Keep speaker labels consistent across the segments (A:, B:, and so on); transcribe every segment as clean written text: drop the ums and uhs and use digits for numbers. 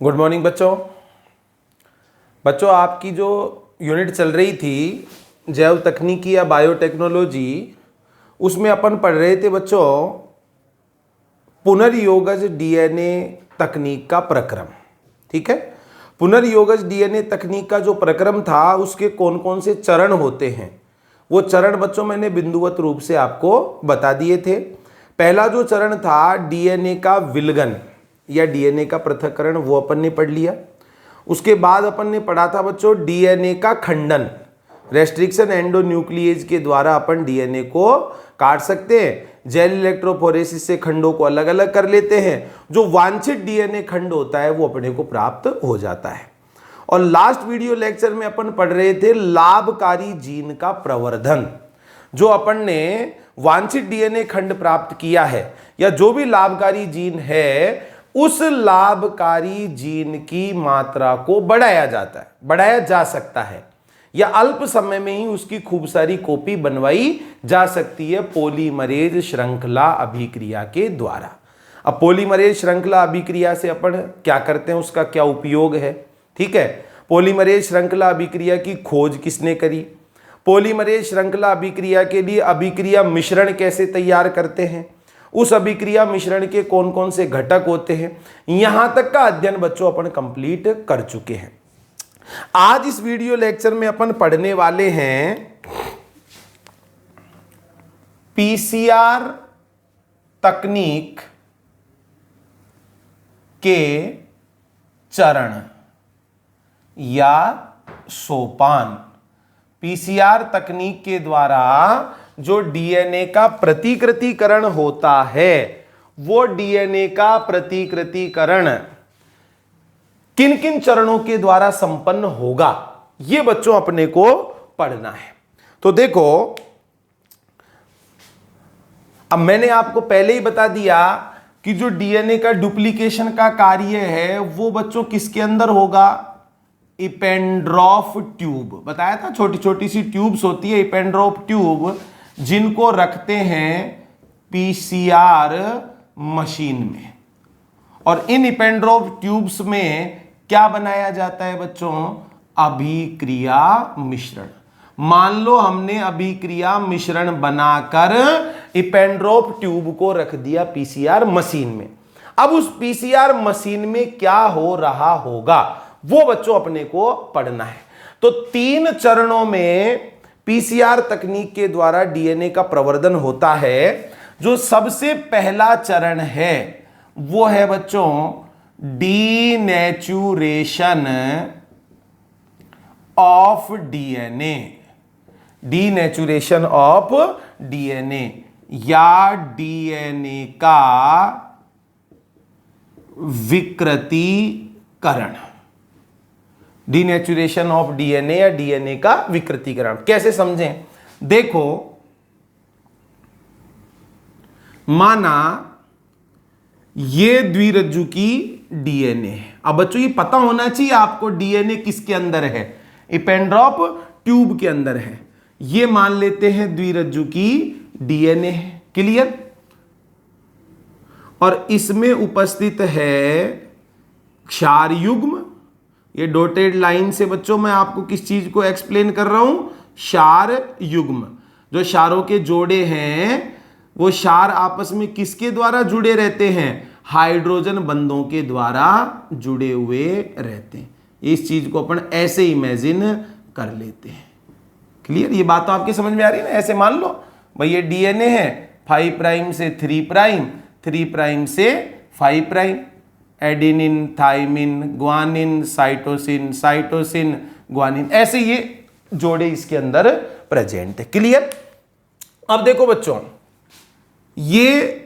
A: Good morning बच्चों। आपकी जो यूनिट चल रही थी जैव तकनीकी या बायोटेक्नोलॉजी, उसमें अपन पढ़ रहे थे बच्चों पुनर्योगज डीएनए तकनीक का प्रक्रम। ठीक है, पुनर्योगज डीएनए तकनीक का जो प्रक्रम था उसके कौन कौन से चरण होते हैं वो चरण बच्चों मैंने बिंदुवत रूप से आपको बता दिए थे। पहला जो चरण था डीएनए का विलगन या डीएनए का पृथक्करण, वो अपन ने पढ़ लिया। उसके बाद अपन ने पढ़ा था बच्चों डीएनए का खंडन, रेस्ट्रिक्शन एंडोन्यूक्लिएज के द्वारा अपन डीएनए को काट सकते हैं। जेल इलेक्ट्रोफोरेसिस से खंडों को अलग अलग कर लेते हैं, जो वांछित डीएनए खंड होता है वो अपने को प्राप्त हो जाता है। और लास्ट वीडियो लेक्चर में अपन पढ़ रहे थे लाभकारी जीन का प्रवर्धन। जो अपन ने वांछित डीएनए खंड प्राप्त किया है या जो भी लाभकारी जीन है, उस लाभकारी जीन की मात्रा को बढ़ाया जाता है, बढ़ाया जा सकता है, या अल्प समय में ही उसकी खूब सारी कॉपी बनवाई जा सकती है पॉलीमरेज श्रृंखला अभिक्रिया के द्वारा। अब पॉलीमरेज श्रृंखला अभिक्रिया से अपन क्या करते हैं, उसका क्या उपयोग है। ठीक है, पॉलीमरेज श्रृंखला अभिक्रिया की खोज किसने करी, पॉलीमरेज श्रृंखला अभिक्रिया के लिए अभिक्रिया मिश्रण कैसे तैयार करते हैं, उस अभिक्रिया मिश्रण के कौन कौन से घटक होते हैं, यहां तक का अध्ययन बच्चों अपन कंप्लीट कर चुके हैं। आज इस वीडियो लेक्चर में अपन पढ़ने वाले हैं पीसीआर तकनीक के चरण या सोपान। पीसीआर तकनीक के द्वारा जो डीएनए का प्रतिकृतिकरण होता है, वो डीएनए का प्रतिकृतिकरण किन किन चरणों के द्वारा संपन्न होगा, ये बच्चों अपने को पढ़ना है। तो देखो, अब मैंने आपको पहले ही बता दिया कि जो डीएनए का डुप्लीकेशन का कार्य है वो बच्चों किसके अंदर होगा, इपेंड्रॉफ ट्यूब। बताया था छोटी छोटी सी ट्यूब्स होती है इपेंड्रॉफ ट्यूब, जिनको रखते हैं पीसीआर मशीन में। और इन इपेंड्रॉफ ट्यूब्स में क्या बनाया जाता है बच्चों, अभिक्रिया मिश्रण। मान लो हमने अभिक्रिया मिश्रण बनाकर इपेंड्रॉफ ट्यूब को रख दिया पीसीआर मशीन में। अब उस पीसीआर मशीन में क्या हो रहा होगा वो बच्चों अपने को पढ़ना है। तो 3 चरणों में पीसीआर तकनीक के द्वारा डीएनए का प्रवर्धन होता है। जो सबसे पहला चरण है वो है बच्चों denaturation of DNA. Denaturation of DNA या डीएनए का विकृतीकरण। डीनेचुरेशन ऑफ डीएनए या डीएनए का विकृतीकरण कैसे समझें। देखो, माना ये द्विरज्जु की डीएनए है। अब बच्चों ये पता होना चाहिए आपको डीएनए किसके अंदर है, इपेंड्रॉफ ट्यूब के अंदर है। ये मान लेते हैं द्विरज्जु की डीएनए है, क्लियर। और इसमें उपस्थित है क्षार युग्म। ये डॉटेड लाइन से बच्चों मैं आपको किस चीज को एक्सप्लेन कर रहा हूं, क्षार युग्म। जो क्षारों के जोड़े हैं वो क्षार आपस में किसके द्वारा जुड़े रहते हैं, हाइड्रोजन बंधों के द्वारा जुड़े हुए रहते हैं। इस चीज को अपन ऐसे इमेजिन कर लेते हैं, क्लियर। ये बात तो आपकी समझ में आ रही है ना। ऐसे मान लो भाई ये डीएनए है 5 प्राइम से 3 प्राइम, 3 प्राइम से 5 prime, adenine, thymine, guanine, cytosine, cytosine, guanine, ऐसे ये जोड़े इसके अंदर प्रेजेंट है, क्लियर। अब देखो बच्चों, ये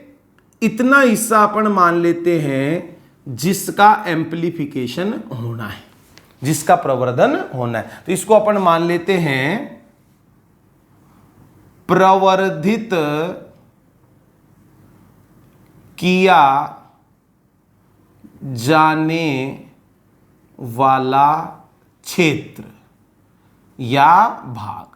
A: इतना हिस्सा अपन मान लेते हैं जिसका एम्प्लीफिकेशन होना है, जिसका प्रवर्धन होना है। तो इसको अपन मान लेते हैं प्रवर्धित किया जाने वाला क्षेत्र या भाग।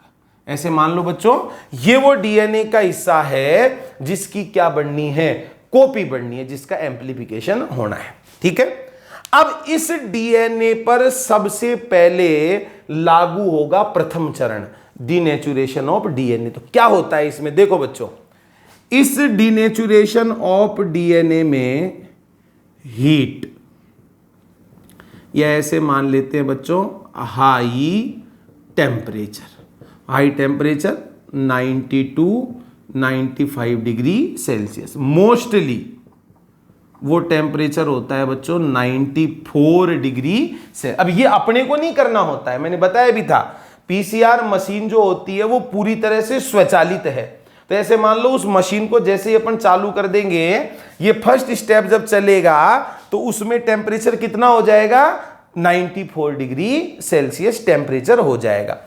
A: ऐसे मान लो बच्चों, ये वो डीएनए का हिस्सा है जिसकी क्या बननी है, कॉपी बननी है, जिसका एम्प्लीफिकेशन होना है। ठीक है, अब इस डीएनए पर सबसे पहले लागू होगा प्रथम चरण, डीनेचुरेशन ऑफ डीएनए। तो क्या होता है इसमें, देखो बच्चों, इस डीनेचुरेशन ऑफ डीएनए में हीट, या ऐसे मान लेते हैं बच्चों high temperature, high temperature 92 95 degree Celsius, mostly वो टेम्परेचर होता है बच्चों 94 डिग्री से। अब ये अपने को नहीं करना होता है, मैंने बताया भी था, पीसीआर मशीन जो होती है वो पूरी तरह से स्वचालित है। तो ऐसे मान लो उस मशीन को जैसे ही अपन चालू कर देंगे, ये फर्स्ट स्टेप जब चलेगा तो उसमें टेम्परेचर कितना हो जाएगा, 94 डिग्री सेल्सियस टेम्परेचर हो जाएगा।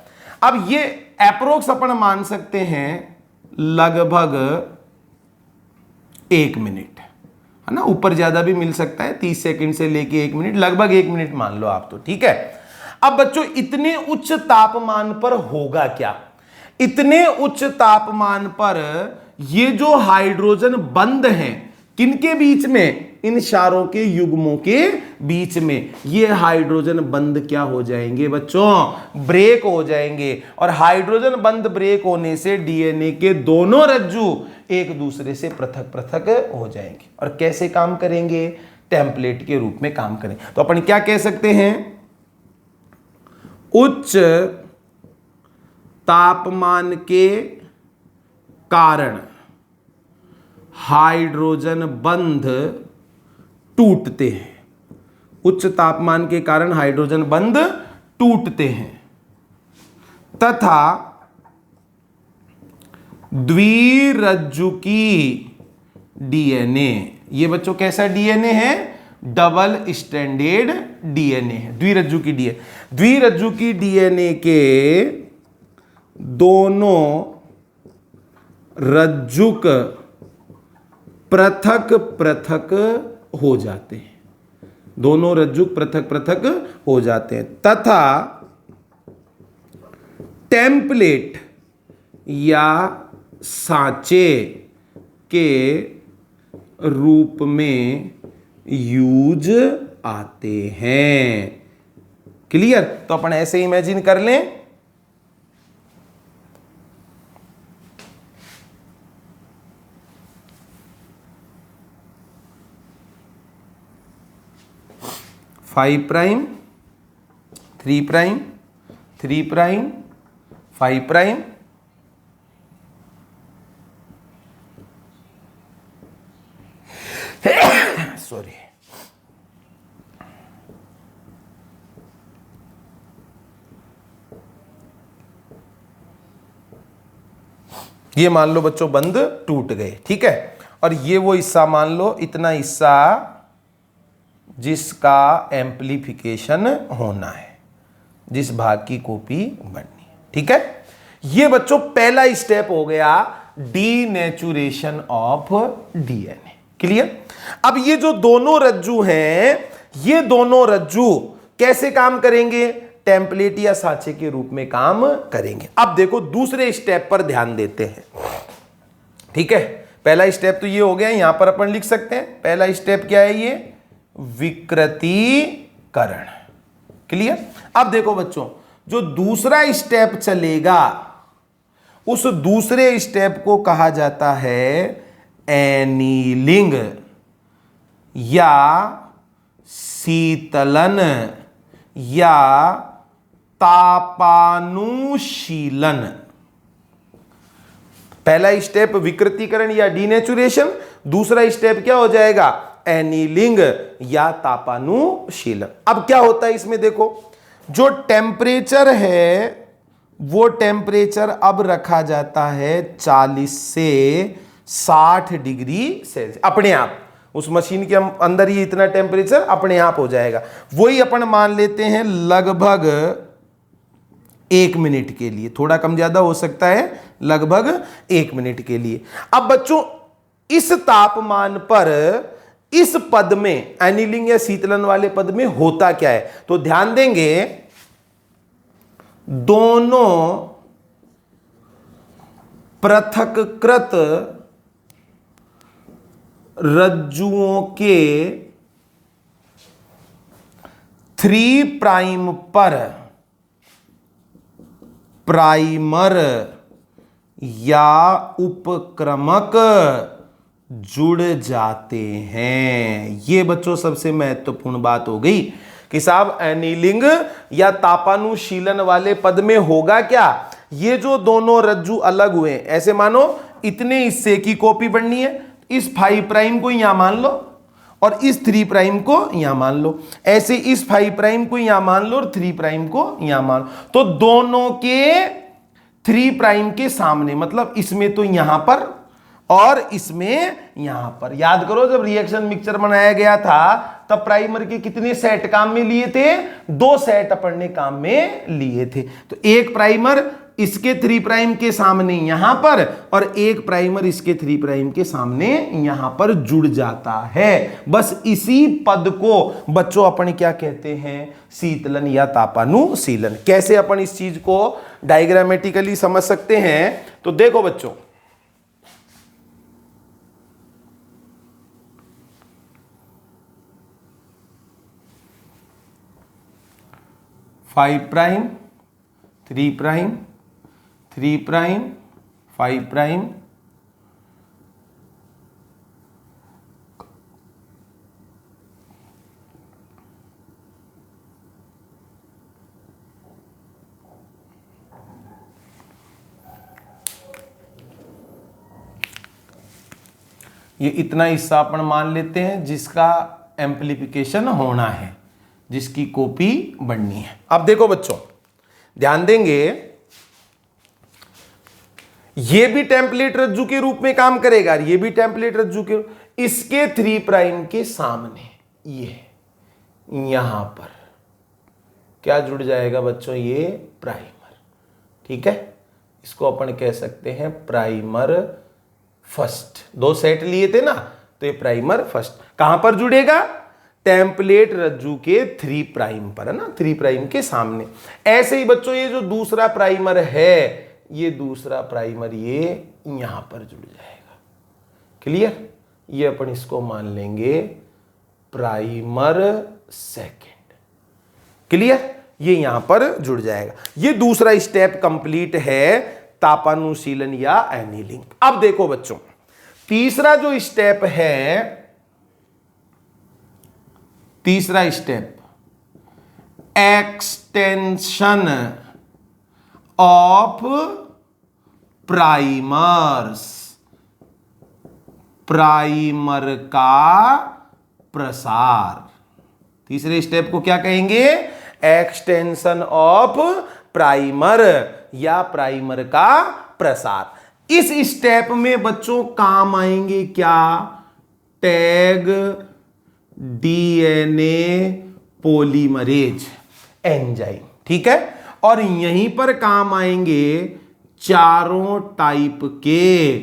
A: अब ये अप्रोक्स अपन मान सकते हैं लगभग 1 मिनट, है ना, ऊपर ज्यादा भी मिल सकता है, 30 सेकंड से लेके 1 मिनट, लगभग 1 मिनट मान लो आप, तो ठीक है। अब बच्चों इतने उच्च तापमान पर होगा क्या, इतने उच्च तापमान पर ये जो हाइड्रोजन बंध हैं किनके बीच में, इन क्षारों के युग्मों के बीच में, ये हाइड्रोजन बंध क्या हो जाएंगे बच्चों, ब्रेक हो जाएंगे। और हाइड्रोजन बंध ब्रेक होने से डीएनए के दोनों रज्जु एक दूसरे से पृथक पृथक हो जाएंगे। और कैसे काम करेंगे, टेम्पलेट के रूप में काम करें। तो अपन क्या कह सकते हैं, उच्च तापमान के कारण हाइड्रोजन बंध टूटते हैं, उच्च तापमान के कारण हाइड्रोजन बंध टूटते हैं, तथा द्विरज्जुकी डीएनए, ये बच्चों कैसा डीएनए है, डबल स्टैंडर्ड डीएनए है, द्विरज्जुकी डीएनए, द्विरज्जुकी डीएनए के दोनों रज्जुक पृथक पृथक हो जाते हैं, दोनों रज्जुक पृथक पृथक हो जाते हैं, तथा टेम्पलेट या सांचे के रूप में यूज आते हैं। क्लियर, तो अपन ऐसे इमेजिन कर लें, five prime 3 prime 3 prime 5 prime, sorry, ये मान लो बच्चों बंद टूट गए, ठीक है। और ये वो हिस्सा मान लो, इतना हिस्सा जिसका एम्प्लीफिकेशन होना है, जिस भाग की कॉपी बननी है, ठीक है। ये बच्चों पहला स्टेप हो गया डीनेचुरेशन ऑफ डीएनए। क्लियर। अब ये जो दोनों रज्जु हैं, ये दोनों रज्जु कैसे काम करेंगे, टेम्पलेट या सांचे के रूप में काम करेंगे। अब देखो दूसरे स्टेप पर ध्यान देते हैं, ठीक है। पहला स्टेप तो ये हो गया, यहां पर अपन लिख सकते हैं पहला स्टेप क्या है, ये विकृतीकरण। क्लियर। अब देखो बच्चों, जो दूसरा स्टेप चलेगा उस दूसरे स्टेप को कहा जाता है एनीलिंग या शीतलन या तापानुशीलन। पहला स्टेप विकृतीकरण या डीनेचुरेशन, दूसरा स्टेप क्या हो जाएगा, एनीलिंग या तापानुशीलन। अब क्या होता है इसमें देखो, जो टेम्परेचर है वो टेम्परेचर अब रखा जाता है 40 से 60 डिग्री सेल्सियस, अपने आप उस मशीन के अंदर ही इतना टेम्परेचर अपने आप हो जाएगा। वही अपन मान लेते हैं लगभग 1 मिनट के लिए, थोड़ा कम ज्यादा हो सकता है, लगभग 1 मिनट के लिए। अब बच्चों इस तापमान पर इस पद में, एनीलिंग या शीतलन वाले पद में होता क्या है, तो ध्यान देंगे दोनों पृथक्कृत रज्जुओं के 3' पर प्राइमर या उपक्रमक जुड़ जाते हैं। ये बच्चों सबसे महत्वपूर्ण बात हो गई कि साहब एनीलिंग या तापानुशीलन वाले पद में होगा क्या, ये जो दोनों रज्जु अलग हुए, ऐसे मानो इतने हिस्से की कॉपी बननी है, इस 5' को यहां मान लो और इस 3' को यहां मान लो, ऐसे इस 5' को यहां मान लो और 3' को यहां मान लो। तो दोनों के 3' के सामने, मतलब इसमें तो यहां पर और इसमें यहां पर। याद करो जब रिएक्शन मिक्सचर बनाया गया था तब प्राइमर के कितने सेट काम में लिए थे, 2 सेट अपन ने काम में लिए थे। तो एक प्राइमर इसके 3' के सामने यहां पर और एक प्राइमर इसके 3' के सामने यहां पर जुड़ जाता है। बस इसी पद को बच्चों अपन क्या कहते हैं, शीतलन या तापानुशीलन। कैसे अपन इस चीज को डायग्रामेटिकली समझ सकते हैं, तो देखो बच्चों, फाइव प्राइम 3', 3', 5', ये इतना हिस्सा अपन मान लेते हैं जिसका एम्प्लीफिकेशन होना है, जिसकी कॉपी बननी है। अब देखो बच्चों ध्यान देंगे, ये भी टेम्पलेट रज्जु के रूप में काम करेगा, ये भी टेम्पलेट रज्जु के, इसके 3' के सामने ये यहां पर क्या जुड़ जाएगा बच्चों, ये प्राइमर। ठीक है, इसको अपन कह सकते हैं प्राइमर फर्स्ट। 2 सेट लिए थे ना, तो ये प्राइमर फर्स्ट कहां पर जुड़ेगा, टेम्पलेट रज्जु के 3' पर, है ना, 3' के सामने। ऐसे ही बच्चों ये जो दूसरा प्राइमर है, ये दूसरा प्राइमर ये यहां पर जुड़ जाएगा। क्लियर, ये अपन इसको मान लेंगे प्राइमर सेकेंड। क्लियर, ये यहां पर जुड़ जाएगा। ये दूसरा स्टेप कंप्लीट है, तापानुशीलन या एनीलिंग। अब देखो बच्चों तीसरा जो स्टेप है, तीसरा step extension of primers, primer का प्रसार। तीसरे स्टेप को क्या कहेंगे, एक्सटेंशन ऑफ प्राइमर या प्राइमर का प्रसार। इस स्टेप में बच्चों काम आएंगे क्या, टैग डीएनए पॉलीमरेज एंजाइम। ठीक है, और यहीं पर काम आएंगे चारों टाइप के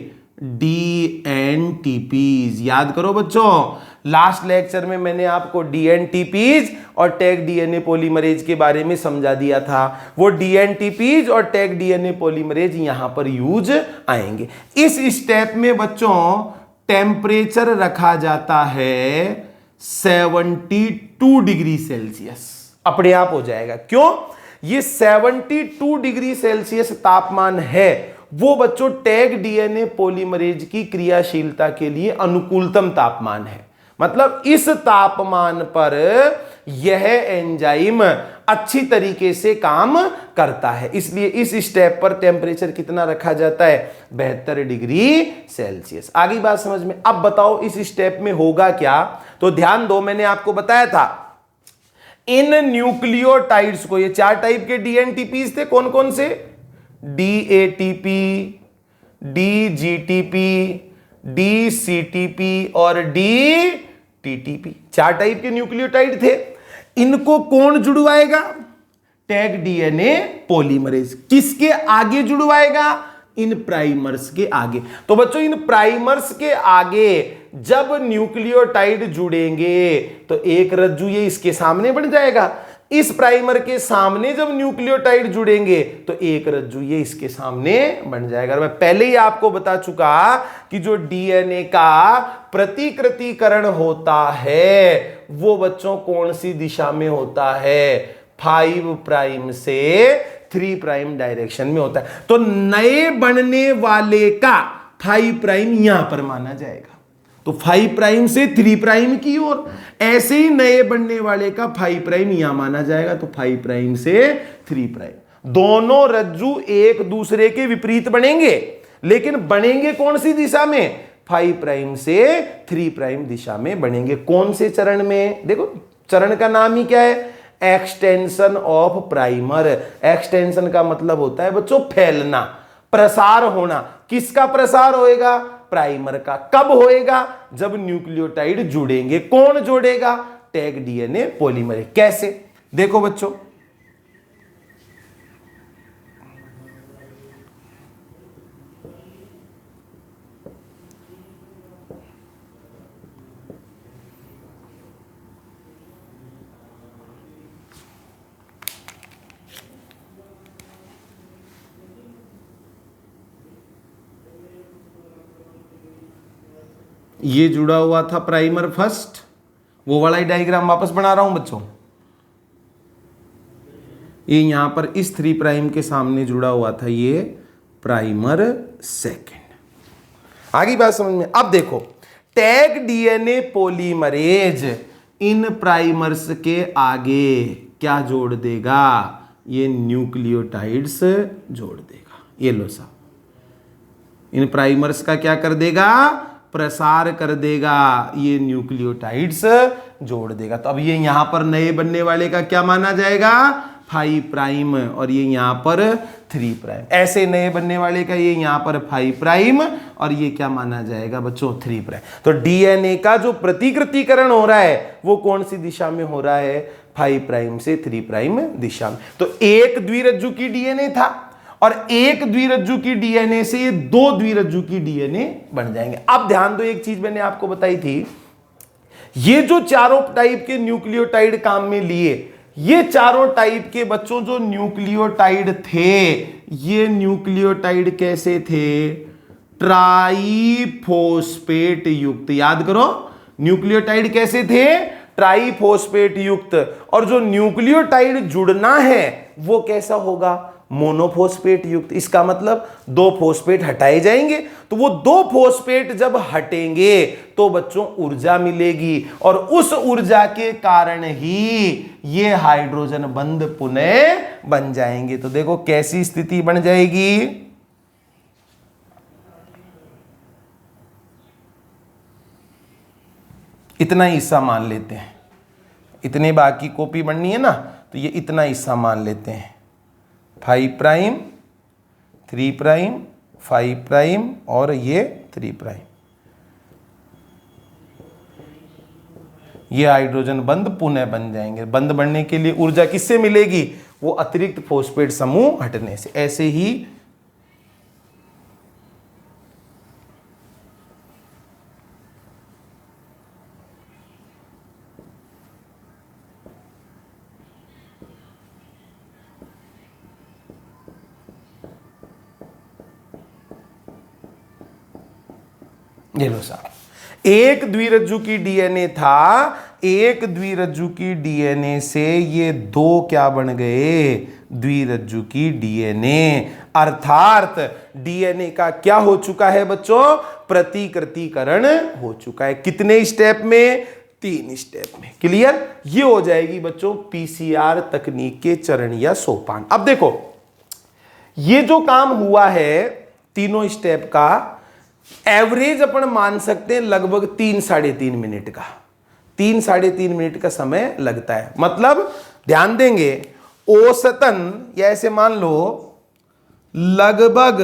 A: डीएनटीपीज। याद करो बच्चों, लास्ट लेक्चर में मैंने आपको डीएनटीपीज और टैग डीएनए पॉलीमरेज के बारे में समझा दिया था। वो डीएनटीपीज और टैग डीएनए पॉलीमरेज यहां पर यूज आएंगे। इस स्टेप में बच्चों टेम्परेचर रखा जाता है 72 डिग्री सेल्सियस, अपने आप हो जाएगा। क्यों, ये 72 डिग्री सेल्सियस तापमान है, वो बच्चों टैग डीएनए पॉलीमरेज की क्रियाशीलता के लिए अनुकूलतम तापमान है। मतलब इस तापमान पर यह एंजाइम अच्छी तरीके से काम करता है, इसलिए इस स्टेप पर टेम्परेचर कितना रखा जाता है, 72 डिग्री सेल्सियस। आगे बात समझ में। अब बताओ इस स्टेप में होगा क्या, तो ध्यान दो, मैंने आपको बताया था इन न्यूक्लियोटाइड्स को, ये 4 टाइप के डीएनटीपीज थे, कौन कौन से, डीएटीपी, डीजीटीपी, डीसीटीपी और डीटीटीपी। 4 टाइप के न्यूक्लियोटाइड थे। इनको कौन जुड़वाएगा, टैग डीएनए पॉलीमरेज। किसके आगे जुड़वाएगा, इन प्राइमर्स के आगे। तो बच्चों इन प्राइमर्स के आगे जब न्यूक्लियोटाइड जुड़ेंगे तो एक रज्जु ये इसके सामने बन जाएगा, इस प्राइमर के सामने जब न्यूक्लियोटाइड जुड़ेंगे तो एक रज्जु ये इसके सामने बन जाएगा। मैं पहले ही आपको बता चुका कि जो डीएनए का प्रतिकृतिकरण होता है वो बच्चों कौन सी दिशा में होता है, 5 प्राइम से 3 प्राइम डायरेक्शन में होता है। तो नए बनने वाले का 5 प्राइम यहां पर माना जाएगा, तो 5 प्राइम से 3 प्राइम की ओर। ऐसे ही नए बनने वाले का 5 प्राइम यहां माना जाएगा, तो 5 प्राइम से 3 प्राइम। दोनों रज्जु एक दूसरे के विपरीत बनेंगे, लेकिन बनेंगे कौन सी दिशा में, 5 प्राइम से 3 प्राइम दिशा में बनेंगे। कौन से चरण में, देखो चरण का नाम ही क्या है, एक्सटेंशन ऑफ प्राइमर। एक्सटेंशन का मतलब होता है बच्चों फैलना, प्रसार होना। किसका प्रसार होएगा, प्राइमर का। कब होएगा, जब न्यूक्लियोटाइड जुड़ेंगे। कौन जोड़ेगा, टैग डीएनए पॉलीमरेज। कैसे, देखो बच्चों, ये जुड़ा हुआ था प्राइमर फर्स्ट, वो वाला ही डायग्राम वापस बना रहा हूं बच्चों। ये यहां पर इस 3 प्राइम के सामने जुड़ा हुआ था, ये प्राइमर सेकेंड। आगे बात समझ में। अब देखो, टैग डीएनए पॉलीमरेज इन प्राइमर्स के आगे क्या जोड़ देगा, ये न्यूक्लियोटाइड्स जोड़ देगा। ये लो साहब, इन प्राइमर्स का क्या कर देगा, प्रसार कर देगा, ये न्यूक्लियोटाइड्स जोड़ देगा। तो अब ये यहां पर नए बनने वाले का क्या माना जाएगा, 5 प्राइम, और ये यहां पर 3 प्राइम। ऐसे नए बनने वाले का ये यहां पर 5 प्राइम और ये क्या माना जाएगा बच्चों, 3 प्राइम। तो डीएनए का जो प्रतिकृतिकरण हो रहा है वो कौन सी दिशा में हो रहा है, 5 प्राइम से 3 प्राइम दिशा में। तो एक द्विरज्जु की डीएनए था और एक द्विरज्जु की डीएनए से ये 2 द्विरज्जु की डीएनए बन जाएंगे। अब ध्यान दो, एक चीज मैंने आपको बताई थी, ये जो चारों टाइप के न्यूक्लियोटाइड काम में लिए, ये चारों टाइप के बच्चों जो न्यूक्लियोटाइड थे, ये न्यूक्लियोटाइड कैसे थे, ट्राइफॉस्फेट युक्त। याद करो, न्यूक्लियोटाइड कैसे थे, ट्राइफॉस्फेट युक्त। और जो न्यूक्लियोटाइड जुड़ना है वो कैसा होगा, मोनोफॉस्फेट युक्त। इसका मतलब 2 फॉस्फेट हटाए जाएंगे, तो वो 2 फॉस्फेट जब हटेंगे तो बच्चों ऊर्जा मिलेगी, और उस ऊर्जा के कारण ही ये हाइड्रोजन बंध पुनः बन जाएंगे। तो देखो कैसी स्थिति बन जाएगी, इतना हिस्सा मान लेते हैं, इतने बाकी कॉपी बननी है ना, तो ये इतना हिस्सा मान लेते हैं, 5 प्राइम 3 प्राइम 5 प्राइम और ये 3 प्राइम। ये हाइड्रोजन बंध पुनः बन जाएंगे। बंध बनने के लिए ऊर्जा किससे मिलेगी, वो अतिरिक्त फॉस्फेट समूह हटने से। ऐसे ही ये लो साहब, एक द्विरज्जु की डीएनए था, एक द्विरज्जु की डीएनए से ये 2 क्या बन गए, द्विरज्जु की डीएनए। अर्थात डीएनए का क्या हो चुका है बच्चों, प्रतिकृतिकरण हो चुका है। कितने स्टेप में, 3 स्टेप में। क्लियर, ये हो जाएगी बच्चों पीसीआर तकनीक के चरण या सोपान। अब देखो, ये जो काम हुआ है तीनों स्टेप का, एवरेज अपन मान सकते हैं लगभग 3 साढ़े 3 मिनट का, 3 साढ़े 3 मिनट का समय लगता है। मतलब ध्यान देंगे, औसतन या ऐसे मान लो लगभग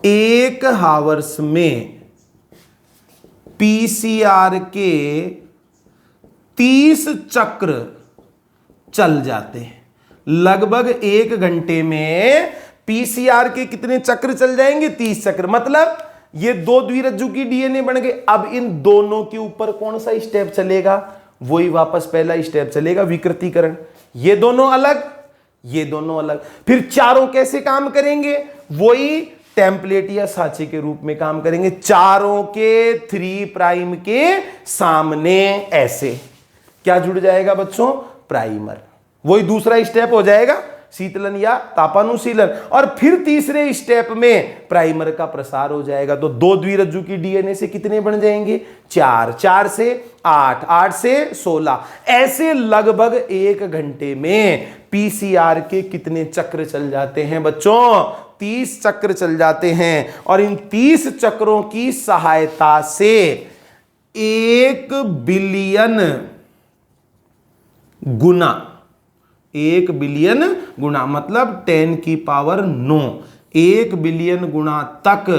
A: 1 हावर्स में पीसीआर के 30 चक्र चल जाते हैं। लगभग 1 घंटे में पीसीआर के कितने चक्र चल जाएंगे, 30 चक्र। मतलब ये 2 द्विरज्जु की डीएनए बन गए। अब इन दोनों के ऊपर कौन सा स्टेप चलेगा, वही वापस पहला स्टेप चलेगा, विकृतीकरण। ये दोनों अलग, ये दोनों अलग। फिर चारों कैसे काम करेंगे? वही टेम्पलेट या साँचे के रूप में काम करेंगे, चारों के 3 प्राइम के सामने ऐसे। क्या जुड़ जाएगा बच्चों? प्राइमर। वही दूसरा स्टेप हो जाएगा, शीतलन या तापानुशीलन। और फिर तीसरे स्टेप में प्राइमर का प्रसार हो जाएगा। तो 2 द्विरज्जु की डीएनए से कितने बन जाएंगे? 4, 4 से 8, 8 से 16। ऐसे लगभग 1 घंटे में पीसीआर के कितने चक्र चल जाते हैं बच्चों? 30 चक्र चल जाते हैं। और इन 30 चक्रों की सहायता से 1 बिलियन गुना, 1 बिलियन गुना मतलब 10 की पावर 9, 1 बिलियन गुना तक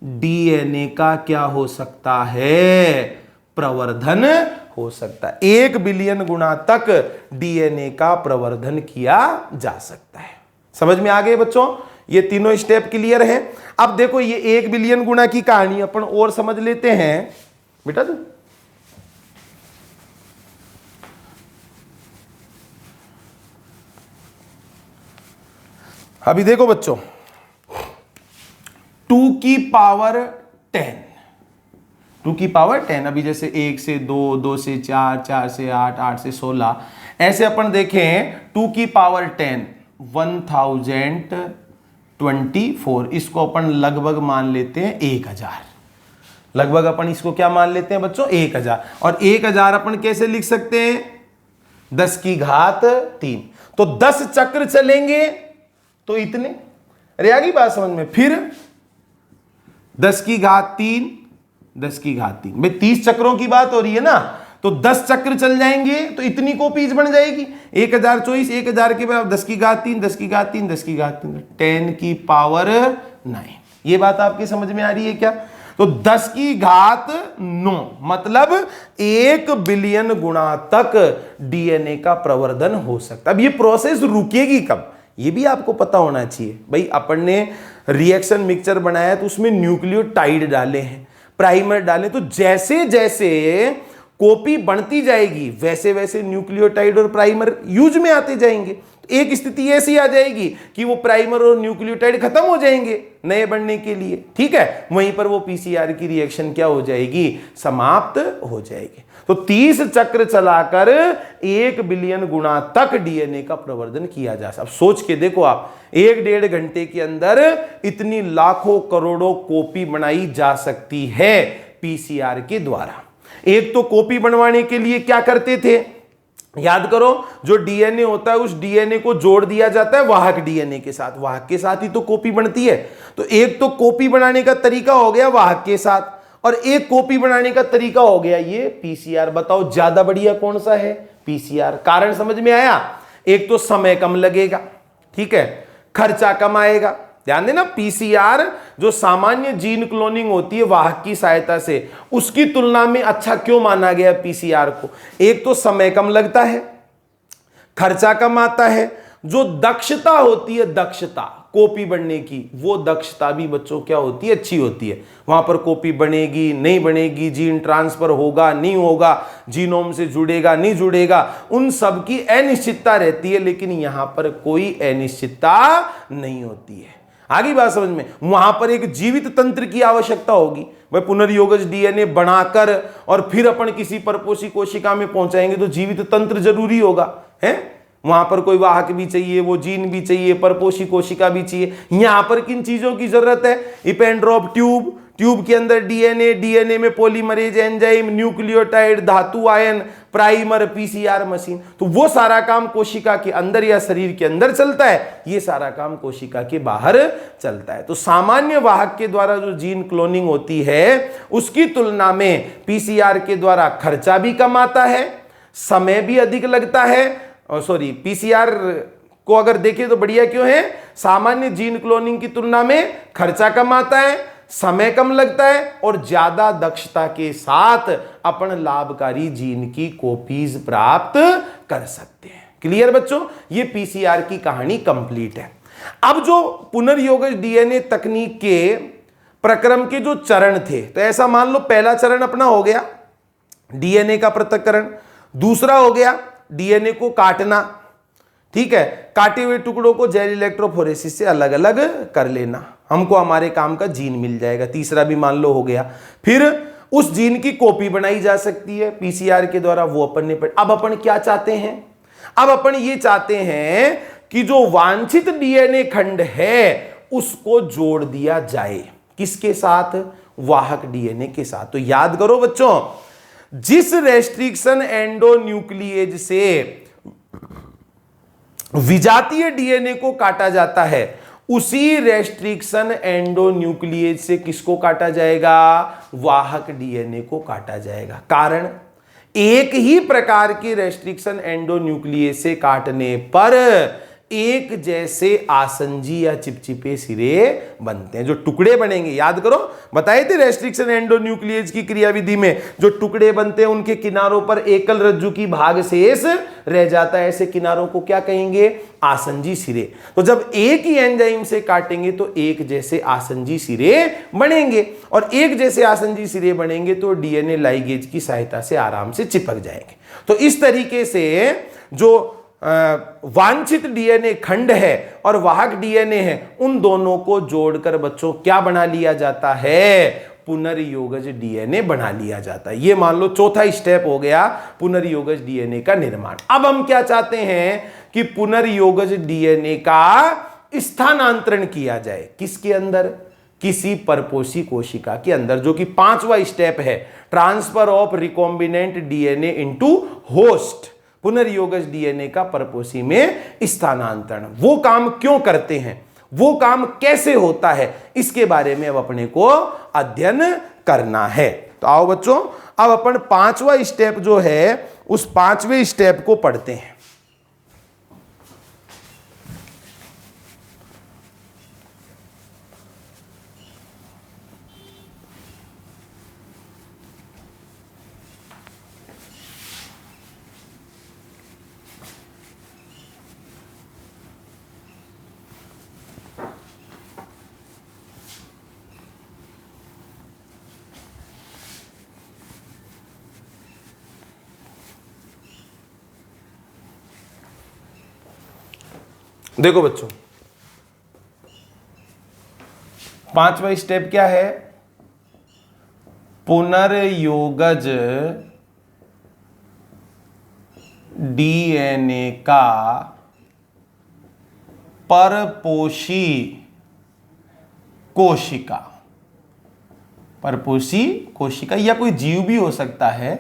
A: डीएनए का क्या हो सकता है? प्रवर्धन हो सकता है। 1 बिलियन गुना तक डीएनए का प्रवर्धन किया जा सकता है। समझ में आ गए बच्चों? ये तीनों स्टेप क्लियर हैं। अब देखो ये 1 बिलियन गुना की कहानी अपन और समझ लेते हैं बेटा। तू अभी देखो बच्चों, 2 की पावर 10, 2 की पावर 10, अभी जैसे 1 से 2, 2 से 4, 4 से 8, 8 से 16, ऐसे अपन देखें 2 की पावर 10 1024, इसको अपन लगभग मान लेते हैं 1000। लगभग अपन इसको क्या मान लेते हैं बच्चों? 1000। और 1000 अपन कैसे लिख सकते हैं? 10 की घात 3। तो 10 चक्र चलेंगे तो इतने। अरे आ गई बात समझ में? फिर 10 की घात 3, 10 की घात 3, भाई 30 चक्रों की बात हो रही है ना, तो 10 चक्र चल जाएंगे तो इतनी कॉपीज बन जाएगी। 1024, 1000 के बाद 10 की घात 3, 10 की घात 3, 10 की घात 3, 10 की पावर 9। ये बात आपकी समझ में आ रही है क्या? तो 10 की घात 9 मतलब 1 बिलियन गुना तक डीएनए का प्रवर्धन हो सकता है। अब ये प्रोसेस रुकेगी कब? ये भी आपको पता होना चाहिए। भाई अपन ने रिएक्शन मिक्सचर बनाया तो उसमें न्यूक्लियोटाइड डाले हैं, प्राइमर डाले, तो जैसे जैसे कॉपी बनती जाएगी वैसे वैसे न्यूक्लियोटाइड और प्राइमर यूज में आते जाएंगे। एक स्थिति ऐसी आ जाएगी कि वो प्राइमर और न्यूक्लियोटाइड खत्म हो जाएंगे नए बनने के लिए, ठीक है। वहीं पर वो पीसीआर की रिएक्शन क्या हो जाएगी? समाप्त हो जाएगी। तो 30 चक्र चलाकर 1 बिलियन गुना तक डीएनए का प्रवर्धन किया जा सकता। अब सोच के देखो आप, 1-1.5 घंटे के अंदर इतनी लाखों करोड़ों कॉपी बनाई जा सकती है पीसीआर के द्वारा। एक तो कॉपी बनवाने के लिए क्या करते थे? याद करो, जो डीएनए होता है उस डीएनए को जोड़ दिया जाता है वाहक डीएनए के साथ, वाहक के साथ ही तो कॉपी बनती है। तो एक तो कॉपी बनाने का तरीका हो गया वाहक के साथ, और एक कॉपी बनाने का तरीका हो गया ये पीसीआर। बताओ ज्यादा बढ़िया कौन सा है? पीसीआर। कारण समझ में आया? एक तो समय कम लगेगा, ठीक है, खर्चा कम आएगा। ध्यान देना, पीसीआर जो सामान्य जीन क्लोनिंग होती है वाहक की सहायता से, उसकी तुलना में अच्छा क्यों माना गया पीसीआर को? एक तो समय कम लगता है, खर्चा कम आता है, जो दक्षता होती है, दक्षता कॉपी बनने की, वो दक्षता भी बच्चों क्या होती है? अच्छी होती है। वहां पर कॉपी बनेगी नहीं बनेगी, जीन ट्रांसफर होगा नहीं होगा, जीनोम से जुड़ेगा नहीं जुड़ेगा, उन सब की अनिश्चितता रहती है। लेकिन यहां पर कोई अनिश्चितता नहीं होती है। आगे बात समझ में? वहां पर एक जीवित तंत्र की आवश्यकता होगी। वह पुनर्योगज डीएनए बनाकर और फिर अपन किसी परपोषी कोशिका में पहुंचाएंगे तो जीवित तंत्र जरूरी होगा, है। वहां पर कोई वाहक भी चाहिए, वो जीन भी चाहिए, परपोषी कोशिका भी चाहिए। यहां पर किन चीजों की जरूरत है? इपेंड्रॉप ट्यूब, ट्यूब के अंदर डीएनए, डीएनए में पॉलीमरेज एंजाइम, न्यूक्लियोटाइड, धातु आयन, प्राइमर, पीसीआर मशीन। तो वो सारा काम कोशिका के अंदर या शरीर के अंदर चलता है, ये सारा काम कोशिका के बाहर चलता है। तो सामान्य वाहक के द्वारा जो जीन क्लोनिंग होती है उसकी तुलना में पीसीआर के द्वारा खर्चा भी कम आता है, समय भी अधिक लगता है। सॉरी, पीसीआर को अगर देखें तो बढ़िया क्यों है? सामान्य जीन क्लोनिंग की तुलना में खर्चा कम आता है, समय कम लगता है, और ज्यादा दक्षता के साथ अपन लाभकारी जीन की कॉपीज प्राप्त कर सकते हैं। क्लियर बच्चों? ये पीसीआर की कहानी कंप्लीट है। अब जो पुनर्योगज डीएनए तकनीक के प्रक्रम के जो चरण थे, तो ऐसा मान लो पहला चरण अपना हो गया डीएनए का पृथक्करण, दूसरा हो गया डीएनए को काटना, ठीक है, काटे हुए टुकड़ों को जेल इलेक्ट्रोफोरेसिस से अलग अलग कर लेना, हमको हमारे काम का जीन मिल जाएगा। तीसरा भी मान लो हो गया। फिर उस जीन की कॉपी बनाई जा सकती है पीसीआर के द्वारा, वो अपन ने अब अपन क्या चाहते हैं, अब अपन ये चाहते हैं कि जो वांछित डीएनए खंड है उसको जोड़ दिया जाए, किसके साथ, वाहक डीएनए के साथ। तो याद करो बच्चों, जिस रेस्ट्रिक्शन एंडोन्यूक्लिएज से विजातीय डीएनए को काटा जाता है, उसी रेस्ट्रिक्शन एंडोन्यूक्लिएज से किसको काटा जाएगा, वाहक डीएनए को काटा जाएगा। कारण, एक ही प्रकार के रेस्ट्रिक्शन एंडोन्यूक्लिएज से काटने पर एक जैसे आसंजी या चिपचिपे सिरे बनते हैं। जो टुकड़े बनेंगे, याद करो बताए थे रेस्ट्रिक्शन एंडोन्यूक्लिएज की क्रियाविधि में जो टुकड़े बनते हैं उनके किनारों पर एकल रज्जु की भाग शेष रह जाता है, ऐसे किनारों को क्या कहेंगे, आसंजी सिरे। तो जब एक ही एंजाइम से काटेंगे तो एक जैसे आसंजी सिरे बनेंगे, और एक जैसे आसंजी सिरे बनेंगे तो डीएनए लाइगेज की सहायता से आराम से चिपक जाएंगे। तो इस तरीके से जो वांछित डीएनए खंड है और वाहक डीएनए है, उन दोनों को जोड़कर बच्चों क्या बना लिया जाता है, पुनर्योगज डीएनए बना लिया जाता है। ये मान लो चौथा स्टेप हो गया पुनर्योगज डीएनए का निर्माण। अब हम क्या चाहते हैं कि पुनर्योगज डीएनए का स्थानांतरण किया जाए, किसके अंदर, किसी परपोषी कोशिका के अंदर, जो कि पांचवा स्टेप है, transfer of recombinant DNA into host, पुनर्योगज डीएनए का परपोषी में स्थानांतरण। वो काम क्यों करते हैं, वो काम कैसे होता है, इसके बारे में अब अपने को अध्ययन करना है। तो आओ बच्चों, अब अपन पांचवा स्टेप जो है उस पांचवें स्टेप को पढ़ते हैं। देखो बच्चों, पांचवा स्टेप क्या है, पुनर्योगज डीएनए का परपोषी कोशिका, परपोषी कोशिका या कोई जीव भी हो सकता है,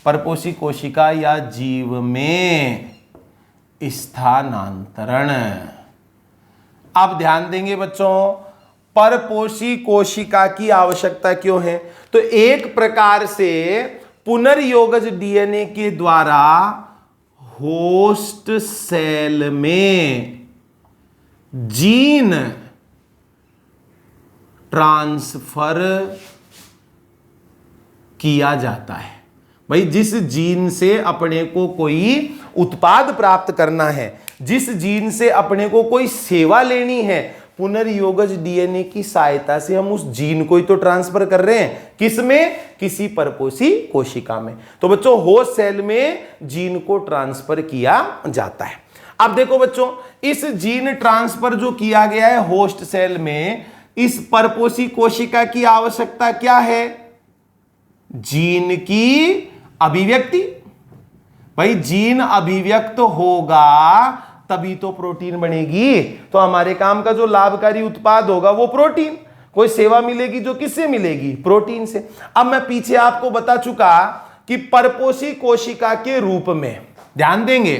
A: परपोषी कोशिका या जीव में स्थानांतरण। अब ध्यान देंगे बच्चों, परपोषी कोशिका की आवश्यकता क्यों है, तो एक प्रकार से पुनर्योगज डीएनए के द्वारा होस्ट सेल में जीन ट्रांसफर किया जाता है। भाई जिस जीन से अपने को कोई उत्पाद प्राप्त करना है, जिस जीन से अपने को कोई सेवा लेनी है, पुनर्योगज डीएनए की सहायता से हम उस जीन को ही तो ट्रांसफर कर रहे हैं, किसमें, किसी परपोषी कोशिका में। तो बच्चों होस्ट सेल में जीन को ट्रांसफर किया जाता है। अब देखो बच्चों, इस जीन ट्रांसफर जो किया गया है होस्ट सेल में, इस परपोषी कोशिका की आवश्यकता क्या है, जीन की अभिव्यक्ति। भाई जीन अभिव्यक्त होगा तभी तो प्रोटीन बनेगी, तो हमारे काम का जो लाभकारी उत्पाद होगा वो प्रोटीन, कोई सेवा मिलेगी जो किससे मिलेगी, प्रोटीन से। अब मैं पीछे आपको बता चुका कि परपोषी कोशिका के रूप में, ध्यान देंगे,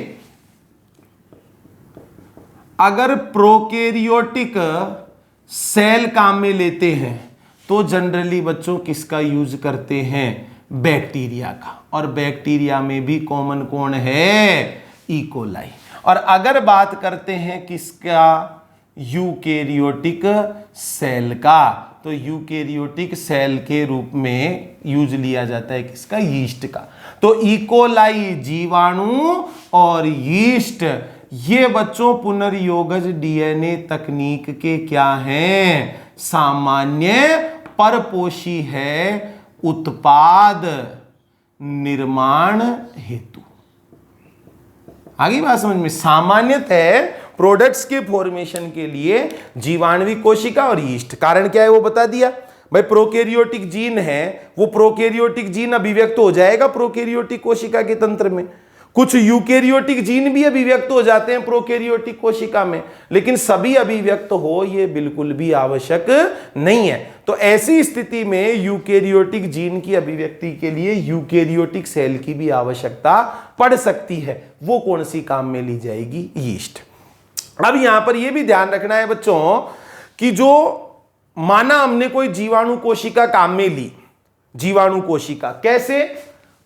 A: अगर प्रोकैरियोटिक सेल काम में लेते हैं तो जनरली बच्चों किसका यूज करते हैं, बैक्टीरिया का, और बैक्टीरिया में भी कॉमन कौन है, ई कोलाई। और अगर बात करते हैं किसका, यूकेरियोटिक सेल का, तो यूकेरियोटिक सेल के रूप में यूज लिया जाता है किसका, यीस्ट का। तो ई कोलाई जीवाणु और यीस्ट, ये बच्चों पुनर्योगज डीएनए तकनीक के क्या हैं, सामान्य परपोषी है उत्पाद निर्माण हेतु। आगे बात समझ में। सामान्यतः प्रोडक्ट्स के फॉर्मेशन के लिए जीवाणुवीय कोशिका और यीस्ट, कारण क्या है वो बता दिया भाई। प्रोकैरियोटिक जीन है, वो प्रोकैरियोटिक जीन अभिव्यक्त हो जाएगा प्रोकैरियोटिक कोशिका के तंत्र में। कुछ यूकैरियोटिक जीन भी अभिव्यक्त हो जाते हैं प्रोकैरियोटिक कोशिका में, लेकिन सभी अभिव्यक्त हो ये बिल्कुल भी आवश्यक नहीं है। तो ऐसी स्थिति में यूकैरियोटिक जीन की अभिव्यक्ति के लिए यूकैरियोटिक सेल की भी आवश्यकता पड़ सकती है। वो कौन सी काम में ली जाएगी? यीस्ट। अब यहां पर यह भी ध्यान रखना है बच्चों कि जो माना हमने कोई जीवाणु कोशिका काम में ली, जीवाणु कोशिका कैसे?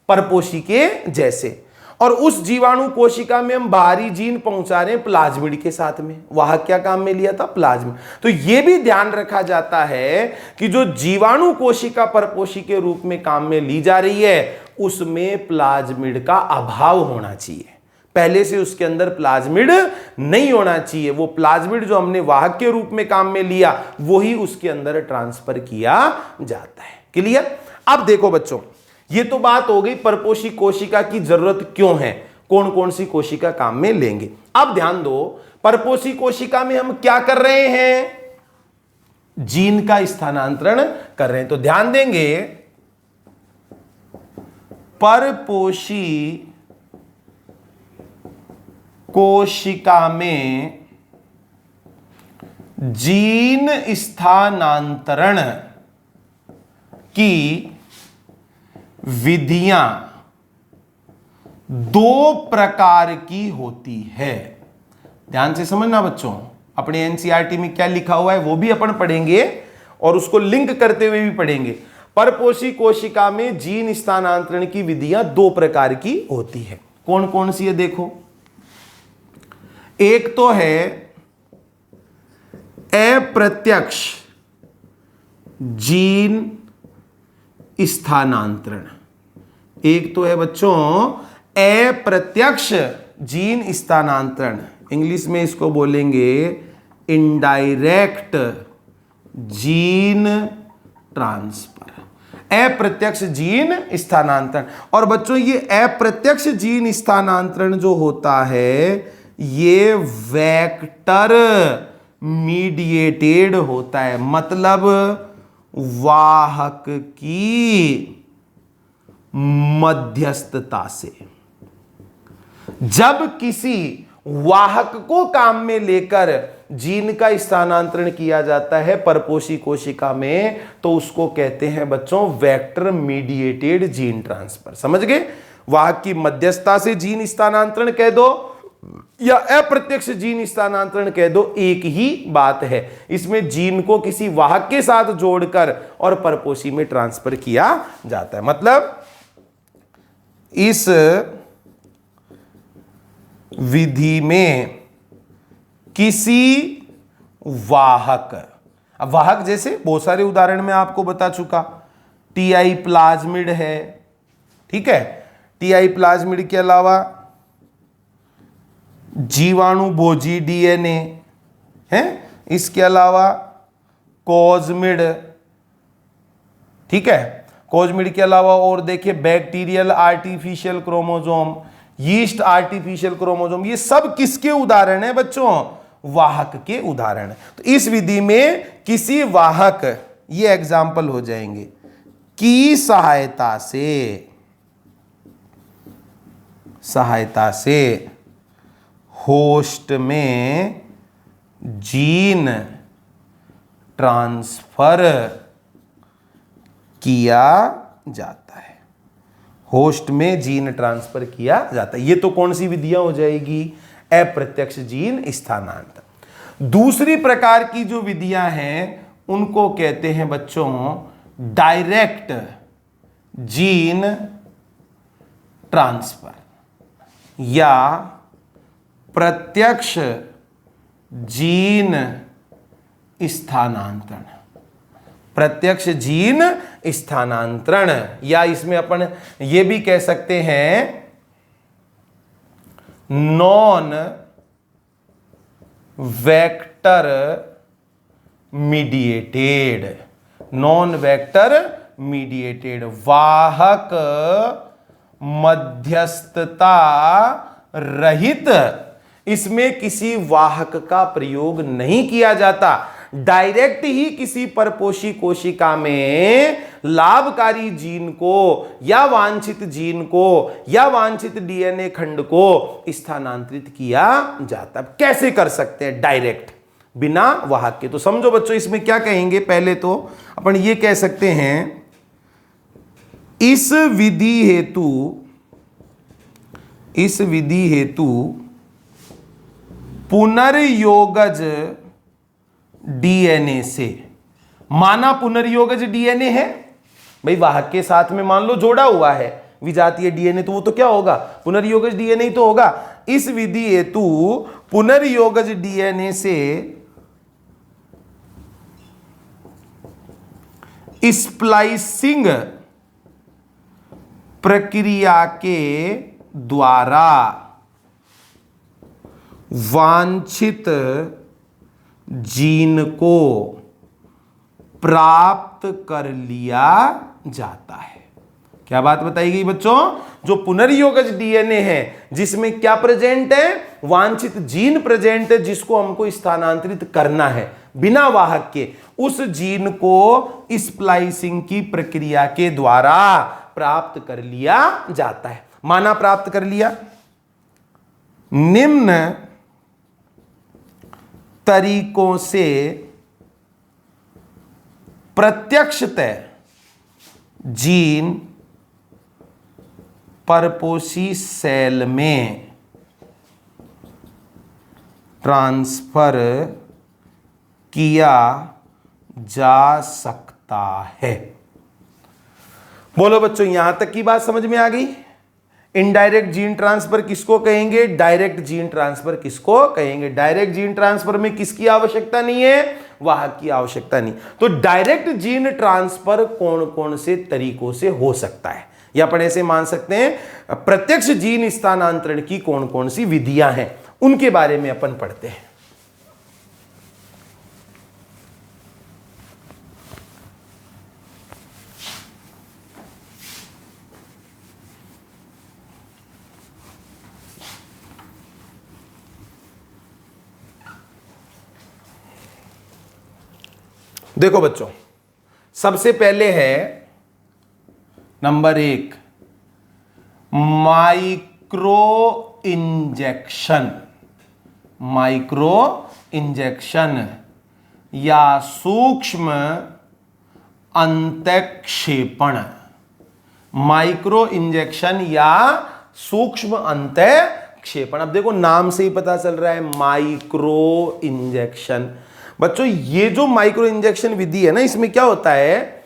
A: परपोषी के जैसे, और उस जीवाणु कोशिका में हम बाहरी जीन पहुंचा रहे हैं प्लाज्मिड के साथ में। वहां क्या काम में लिया था? प्लाज्मिड। तो यह भी ध्यान रखा जाता है कि जो जीवाणु कोशिका परपोषी के रूप में काम में ली जा रही है उसमें प्लाज्मिड का अभाव होना चाहिए। पहले से उसके अंदर प्लाज्मिड नहीं होना चाहिए। वो प्लाज्मिड जो हमने वाहक के रूप में काम में लिया वही उसके अंदर ट्रांसफर किया जाता है। क्लियर? अब देखो बच्चों, ये तो बात हो गई परपोषी कोशिका की जरूरत क्यों है, कौन कौन सी कोशिका काम में लेंगे। अब ध्यान दो, परपोषी कोशिका में हम क्या कर रहे हैं? जीन का स्थानांतरण कर रहे हैं। तो ध्यान देंगे, परपोषी कोशिका में जीन स्थानांतरण की विधियां दो प्रकार की होती है। ध्यान से समझना बच्चों, अपने एनसीईआरटी में क्या लिखा हुआ है वो भी अपन पढ़ेंगे और उसको लिंक करते हुए भी पढ़ेंगे। परपोषी कोशिका में जीन स्थानांतरण की विधियां दो प्रकार की होती है। कौन कौन सी है देखो। एक तो है अप्रत्यक्ष जीन स्थानांतरण, एक तो है बच्चों अप्रत्यक्ष जीन स्थानांतरण, इंग्लिश में इसको बोलेंगे इनडायरेक्ट जीन ट्रांसफर। अप्रत्यक्ष जीन स्थानांतरण। और बच्चों ये अप्रत्यक्ष जीन स्थानांतरण जो होता है ये वेक्टर मीडिएटेड होता है, मतलब वाहक की मध्यस्थता से। जब किसी वाहक को काम में लेकर जीन का स्थानांतरण किया जाता है परपोषी कोशिका में तो उसको कहते हैं बच्चों वेक्टर मीडिएटेड जीन ट्रांसफर। समझ गए? वाहक की मध्यस्थता से जीन स्थानांतरण कह दो या अप्रत्यक्ष जीन स्थानांतरण कह दो, एक ही बात है। इसमें जीन को किसी वाहक के साथ जोड़कर और परपोषी में ट्रांसफर किया जाता है। मतलब इस विधि में किसी वाहक, अब वाहक जैसे बहुत सारे उदाहरण में आपको बता चुका, टीआई प्लाज्मिड है, ठीक है। टीआई प्लाज्मिड के अलावा जीवाणु भोजी डीएनए है, इसके अलावा कोजमिड, ठीक है। कोजमिड के अलावा और देखिए bacterial artificial chromosome, yeast artificial chromosome, ये सब किसके उदाहरण है बच्चों? वाहक के उदाहरण। तो इस विधि में किसी वाहक, ये एग्जाम्पल हो जाएंगे, की सहायता से होस्ट में जीन ट्रांसफर किया जाता है। होस्ट में जीन ट्रांसफर किया जाता है। ये तो कौन सी विधियां हो जाएगी? अप्रत्यक्ष जीन स्थानांतरण। दूसरी प्रकार की जो विधियां हैं उनको कहते हैं बच्चों डायरेक्ट जीन ट्रांसफर या प्रत्यक्ष जीन स्थानांतरण। प्रत्यक्ष जीन स्थानांतरण, या इसमें अपन ये भी कह सकते हैं non vector mediated. Non vector mediated, वाहक मध्यस्थता रहित, इसमें किसी वाहक का प्रयोग नहीं किया जाता। डायरेक्ट ही किसी परपोषी कोशिका में लाभकारी जीन को या वांछित जीन को या वांछित डीएनए खंड को स्थानांतरित किया जाता। कैसे कर सकते हैं? डायरेक्ट, बिना वाहक के। तो समझो बच्चों इसमें क्या कहेंगे, पहले तो अपन ये कह सकते हैं, इस विधि हेतु पुनर्योगज डीएनए से, माना पुनर्योगज डीएनए है भाई, वाहक के साथ में मान लो जोड़ा हुआ है विजातीय डीएनए, तो वो तो क्या होगा? पुनर्योगज डीएनए ही तो होगा। इस विधि हेतु पुनर्योगज डीएनए से स्प्लाइसिंग प्रक्रिया के द्वारा वांछित जीन को प्राप्त कर लिया जाता है। क्या बात बताई गई बच्चों? जो पुनर्योगज डीएनए है जिसमें क्या प्रेजेंट है? वांछित जीन प्रेजेंट है, जिसको हमको स्थानांतरित करना है बिना वाहक के, उस जीन को स्प्लाइसिंग की प्रक्रिया के द्वारा प्राप्त कर लिया जाता है। माना प्राप्त कर लिया, निम्न तरीकों से प्रत्यक्षतः जीन परपोषी सेल में ट्रांसफर किया जा सकता है। बोलो बच्चों, यहां तक की बात समझ में आ गई? इनडायरेक्ट जीन ट्रांसफर किसको कहेंगे? डायरेक्ट जीन ट्रांसफर किसको कहेंगे? डायरेक्ट जीन ट्रांसफर में किसकी आवश्यकता नहीं है? वाहक की आवश्यकता नहीं। तो डायरेक्ट जीन ट्रांसफर कौन कौन से तरीकों से हो सकता है, या अपन ऐसे मान सकते हैं प्रत्यक्ष जीन स्थानांतरण की कौन कौन सी विधियां हैं, उनके बारे में अपन पढ़ते हैं। देखो बच्चों, सबसे पहले है number 1 micro injection. Micro injection या सूक्ष्म अंतःक्षेपण। माइक्रो इंजेक्शन या सूक्ष्म अंतःक्षेपण। अब देखो नाम से ही पता चल रहा है माइक्रो इंजेक्शन। बच्चों ये जो माइक्रो इंजेक्शन विधि है ना, इसमें क्या होता है,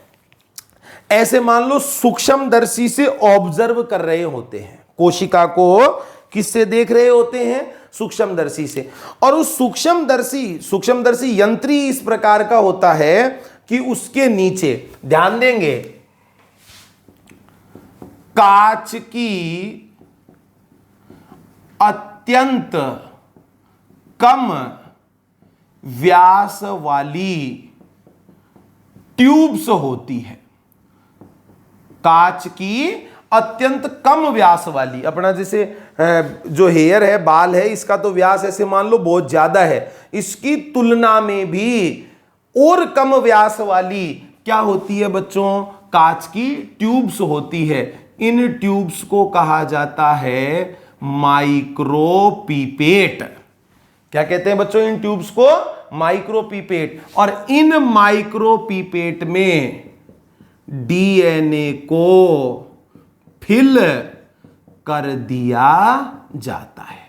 A: ऐसे मान लो सूक्ष्मदर्शी से ऑब्जर्व कर रहे होते हैं, कोशिका को किससे देख रहे होते हैं? सूक्ष्मदर्शी से। और उस सूक्ष्मदर्शी यंत्र ही इस प्रकार का होता है कि उसके नीचे, ध्यान देंगे, कांच की अत्यंत कम व्यास वाली ट्यूब्स होती है। कांच की अत्यंत कम व्यास वाली, अपना जैसे जो हेयर है, बाल है, इसका तो व्यास ऐसे मान लो बहुत ज्यादा है, इसकी तुलना में भी और कम व्यास वाली क्या होती है बच्चों? कांच की ट्यूब्स होती है। इन ट्यूब्स को कहा जाता है माइक्रोपीपेट। क्या कहते हैं बच्चों इन ट्यूब्स को? माइक्रोपीपेट। और इन माइक्रोपीपेट में डीएनए को फिल कर दिया जाता है।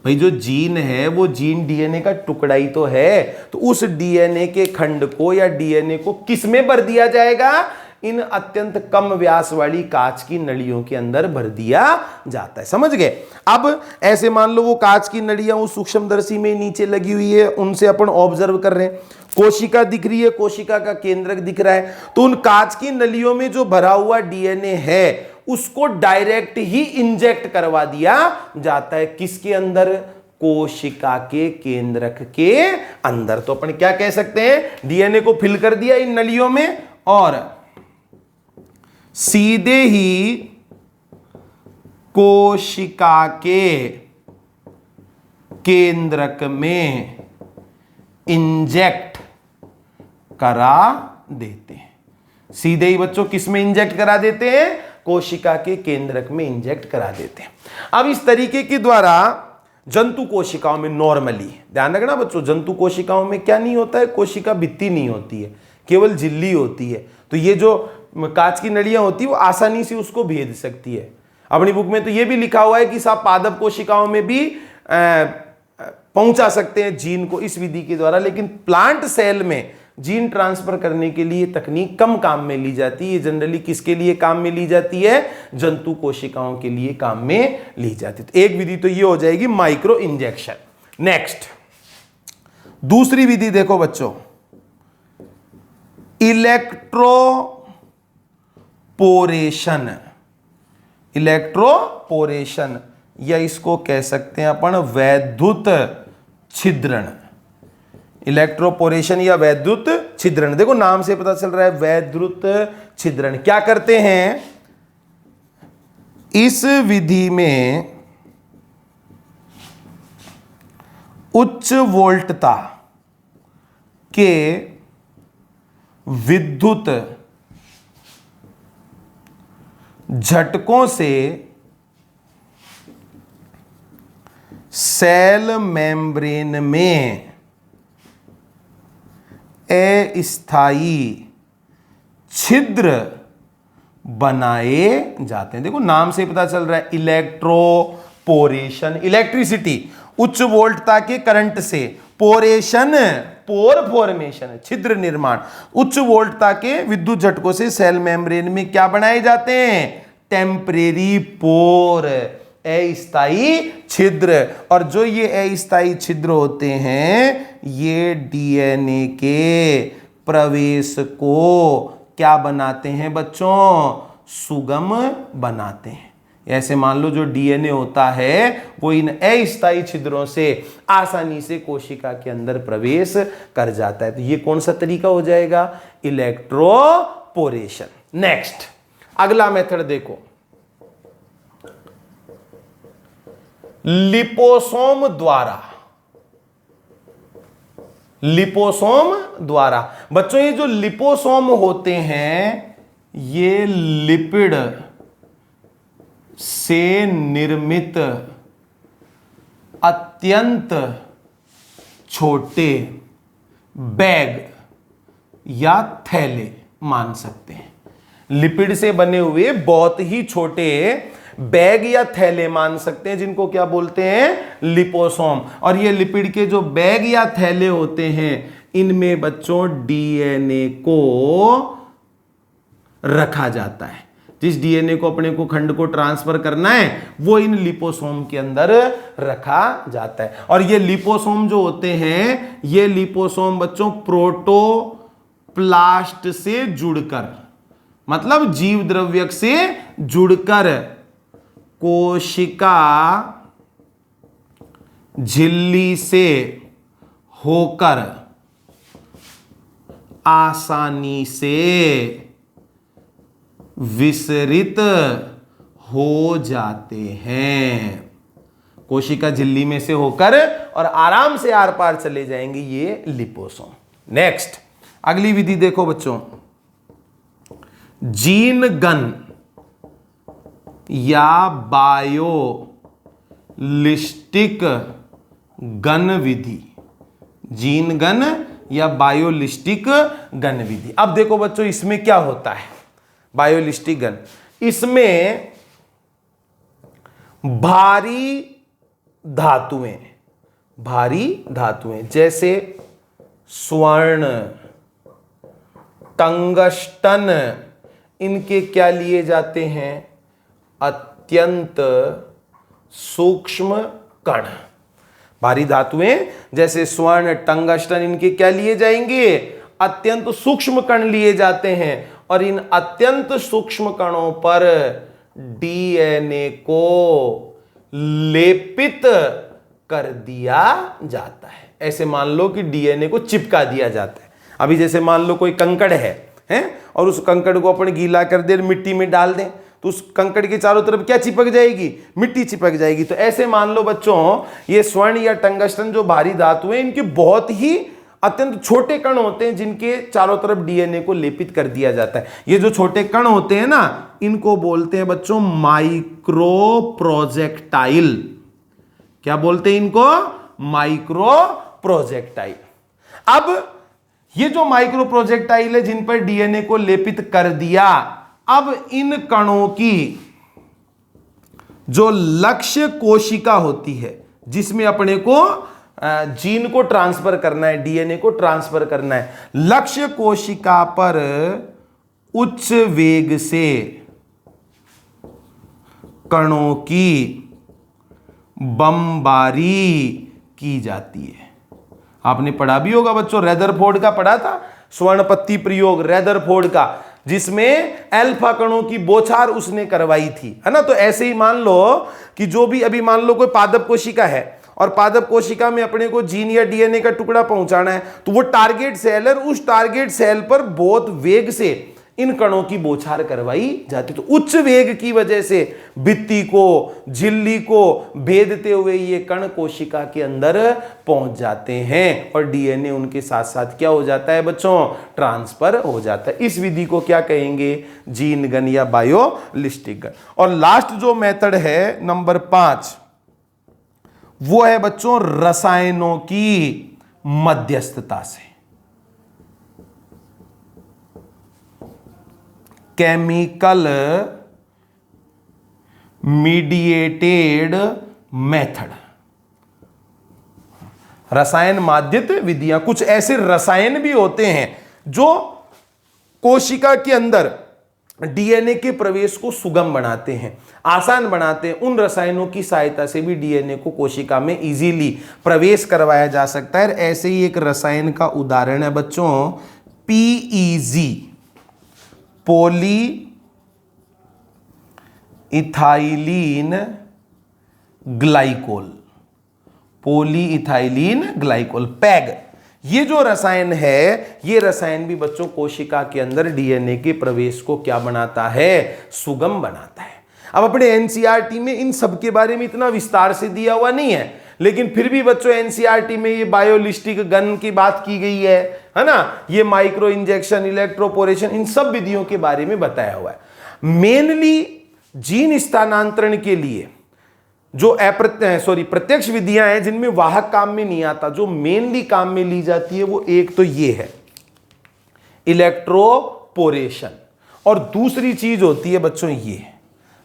A: भाई जो जीन है वो जीन डीएनए का टुकड़ा ही तो है, तो उस डीएनए के खंड को या डीएनए को किस में भर दिया जाएगा? इन अत्यंत कम व्यास वाली कांच की नलियों के अंदर भर दिया जाता है। समझ गए? अब ऐसे मान लो वो कांच की नलियां उस सूक्ष्मदर्शी में नीचे लगी हुई है, उनसे अपन ऑब्जर्व कर रहे हैं, कोशिका दिख रही है, कोशिका का केंद्रक दिख रहा है, तो उन कांच की नलियों में जो भरा हुआ डीएनए है उसको डायरेक्ट ही इंजेक्ट करवा दिया जाता है। किसके अंदर? कोशिका के केंद्रक के अंदर। तो अपन क्या कह सकते हैं? डीएनए को फिल कर दिया इन नलियों में और सीधे ही कोशिका के केंद्रक में इंजेक्ट करा देते हैं। सीधे ही बच्चों किस में इंजेक्ट करा देते हैं? कोशिका के केंद्रक में इंजेक्ट करा देते हैं। अब इस तरीके के द्वारा जंतु कोशिकाओं में नॉर्मली, ध्यान रखना बच्चों, जंतु कोशिकाओं में क्या नहीं होता है? कोशिका भित्ति नहीं होती है, केवल झिल्ली होती है। तो ये जो कांच की नलियां होती है वो आसानी से उसको भेद सकती है। अपनी बुक में तो ये भी लिखा हुआ है कि आप पादप कोशिकाओं में भी पहुंचा सकते हैं जीन को इस विधि के द्वारा, लेकिन प्लांट सेल में जीन ट्रांसफर करने के लिए तकनीक कम काम में ली जाती है। जनरली किसके लिए काम में ली जाती है? जंतु कोशिकाओं के लिए काम में ली जाती है। तो एक विधि तो ये हो जाएगी माइक्रो इंजेक्शन। नेक्स्ट दूसरी विधि देखो बच्चों, इलेक्ट्रोपोरेशन। इलेक्ट्रोपोरेशन या इसको कह सकते हैं अपन वैद्युत छिद्रण। इलेक्ट्रोपोरेशन या वैद्युत छिद्रण, देखो नाम से पता चल रहा है वैद्युत छिद्रण। क्या करते हैं? इस विधि में उच्च वोल्टता के विद्युत झटकों से सेल मेम्ब्रेन में अस्थायी छिद्र बनाए जाते हैं। देखो नाम से पता चल रहा है इलेक्ट्रोपोरेशन, इलेक्ट्रिसिटी, उच्च वोल्टता के करंट से, पोरेशन पोर फॉर्मेशन, छिद्र निर्माण, उच्च वोल्टता के विद्युत झटकों से सेल मेम्ब्रेन में क्या बनाए जाते हैं? टेम्परेरी पोर, अस्थायी छिद्र। और जो ये अस्थायी छिद्र होते हैं ये डीएनए के प्रवेश को क्या बनाते हैं बच्चों? सुगम बनाते हैं। ऐसे मान लो जो डीएनए होता है वो इन अस्थायी छिद्रों से आसानी से कोशिका के अंदर प्रवेश कर जाता है। तो ये कौन सा तरीका हो जाएगा? इलेक्ट्रोपोरेशन। नेक्स्ट अगला मेथड देखो, लिपोसोम द्वारा। लिपोसोम द्वारा बच्चों, ये जो लिपोसोम होते हैं ये लिपिड से निर्मित अत्यंत छोटे बैग या थैले मान सकते हैं। लिपिड से बने हुए बहुत ही छोटे बैग या थैले मान सकते हैं, जिनको क्या बोलते हैं? लिपोसोम। और ये लिपिड के जो बैग या थैले होते हैं इनमें बच्चों डीएनए को रखा जाता है। जिस डीएनए को अपने को खंड को ट्रांसफर करना है वो इन लिपोसोम के अंदर रखा जाता है। और ये लिपोसोम जो होते हैं ये लिपोसोम बच्चों प्रोटोप्लास्ट से जुड़कर, मतलब जीव द्रव्यक से जुड़कर कोशिका झिल्ली से होकर आसानी से विसरित हो जाते हैं। कोशिका झिल्ली में से होकर और आराम से आर पार चले जाएंगे ये लिपोसोम। नेक्स्ट अगली विधि देखो बच्चों, जीन गन या बायोलिस्टिक गन विधि। जीन गन या बायोलिस्टिक गन विधि। अब देखो बच्चों इसमें क्या होता है? बायोलिस्टिक गन, इसमें भारी धातुएं जैसे स्वर्ण, टंगस्टन, इनके क्या लिए जाते हैं? अत्यंत सूक्ष्म कण। भारी धातुएं जैसे स्वर्ण, टंगस्टन, इनके क्या लिए जाएंगे? अत्यंत सूक्ष्म कण लिए जाते हैं। और इन अत्यंत सूक्ष्म कणों पर डीएनए को लेपित कर दिया जाता है। ऐसे मान लो कि डीएनए को चिपका दिया जाता है। अभी जैसे मान लो कोई कंकड़ है और उस कंकड़ को अपन गीला कर दे, मिट्टी में डाल दें तो तो उस कंकड़ के चारों तरफ क्या चिपक जाएगी, मिट्टी चिपक जाएगी। तो ऐसे मान लो बच्चों, ये स्वर्ण या टंगस्टन जो भारी धातु है, इनके बहुत ही अत्यंत छोटे कण होते हैं जिनके चारों तरफ डीएनए को लेपित कर दिया जाता है। ये जो छोटे कण होते हैं ना, इनको बोलते हैं बच्चों माइक्रो प्रोजेक्टाइल। क्या बोलते हैं इनको? Micro projectile. अब ये जो माइक्रो प्रोजेक्टाइल है जिन पर डीएनए को लेपित कर दिया, अब इन कणों की जो लक्ष्य कोशिका होती है, जिसमें अपने को जीन को ट्रांसफर करना है, डीएनए को ट्रांसफर करना है, लक्ष्य कोशिका पर उच्च वेग से कणों की बमबारी की जाती है। आपने पढ़ा भी होगा बच्चों, रेदरफोर्ड का पढ़ा था, स्वर्ण पत्ती प्रयोग रेदरफोर्ड का, जिसमें अल्फा कणों की बौछार उसने करवाई थी, है ना। तो ऐसे ही मान लो कि जो भी अभी मान लो कोई पादप कोशिका है और पादप कोशिका में अपने को जीन या डीएनए का टुकड़ा पहुंचाना है, तो वो टारगेट सेल है, उस टारगेट सेल पर बहुत वेग से इन कणों की बौछार करवाई जाती। तो उच्च वेग की वजह से भित्ति को, झिल्ली को भेदते हुए ये कण कोशिका के अंदर पहुंच जाते हैं और डीएनए उनके साथ साथ क्या हो जाता है बच्चों, ट्रांसफर हो जाता है। इस विधि को क्या कहेंगे, जीन गन या बायोलिस्टिक गन। और लास्ट जो मेथड है नंबर 5, वो है बच्चों रसायनों की मध्यस्थता से, केमिकल मीडिएटेड मेथड। रसायन माध्यित विधियां, कुछ ऐसे रसायन भी होते हैं जो कोशिका के अंदर डीएनए के प्रवेश को सुगम बनाते हैं, आसान बनाते हैं। उन रसायनों की सहायता से भी डीएनए को कोशिका में इजीली प्रवेश करवाया जा सकता है। ऐसे ही एक रसायन का उदाहरण है बच्चों PEG, poly ethylene glycol, poly ethylene glycol, peg. ये जो रसायन है, ये रसायन भी बच्चों कोशिका के अंदर डीएनए के प्रवेश को क्या बनाता है, सुगम बनाता है। अब अपने एनसीईआरटी में इन सब के बारे में इतना विस्तार से दिया हुआ नहीं है, लेकिन फिर भी बच्चों एनसीईआरटी में ये बायोलिस्टिक गन की बात की गई है ना, ये माइक्रो इंजेक्शन, इलेक्ट्रोपोरेशन, इन सब विधियों के बारे में बताया हुआ है। मेनली जीन स्थानांतरण के लिए जो प्रत्यक्ष विधियां हैं जिनमें वाहक काम में नहीं आता, जो मेनली काम में ली जाती है, वो एक तो ये है इलेक्ट्रोपोरेशन, और दूसरी चीज होती है बच्चों ये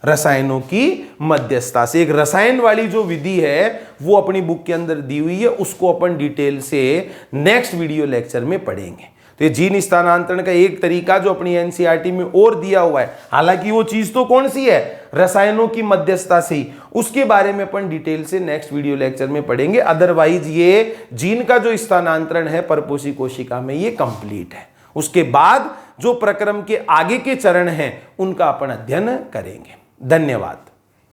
A: रसायनों की मध्यस्थता से। एक रसायन वाली जो विधि है वो अपनी बुक के अंदर दी हुई है, उसको अपन डिटेल से नेक्स्ट वीडियो लेक्चर में पढ़ेंगे। तो ये जीन स्थानांतरण का एक तरीका जो अपनी एनसीईआरटी में और दिया हुआ है, हालांकि वो चीज तो कौन सी है, रसायनों की मध्यस्थता से ही, उसके बारे में अपन डिटेल से नेक्स्ट वीडियो लेक्चर में पढ़ेंगे। अदरवाइज ये जीन का जो स्थानांतरण है परपोषी कोशिका में, ये कंप्लीट है। उसके बाद जो प्रक्रम के आगे के चरण हैं उनका अपन अध्ययन करेंगे। धन्यवाद।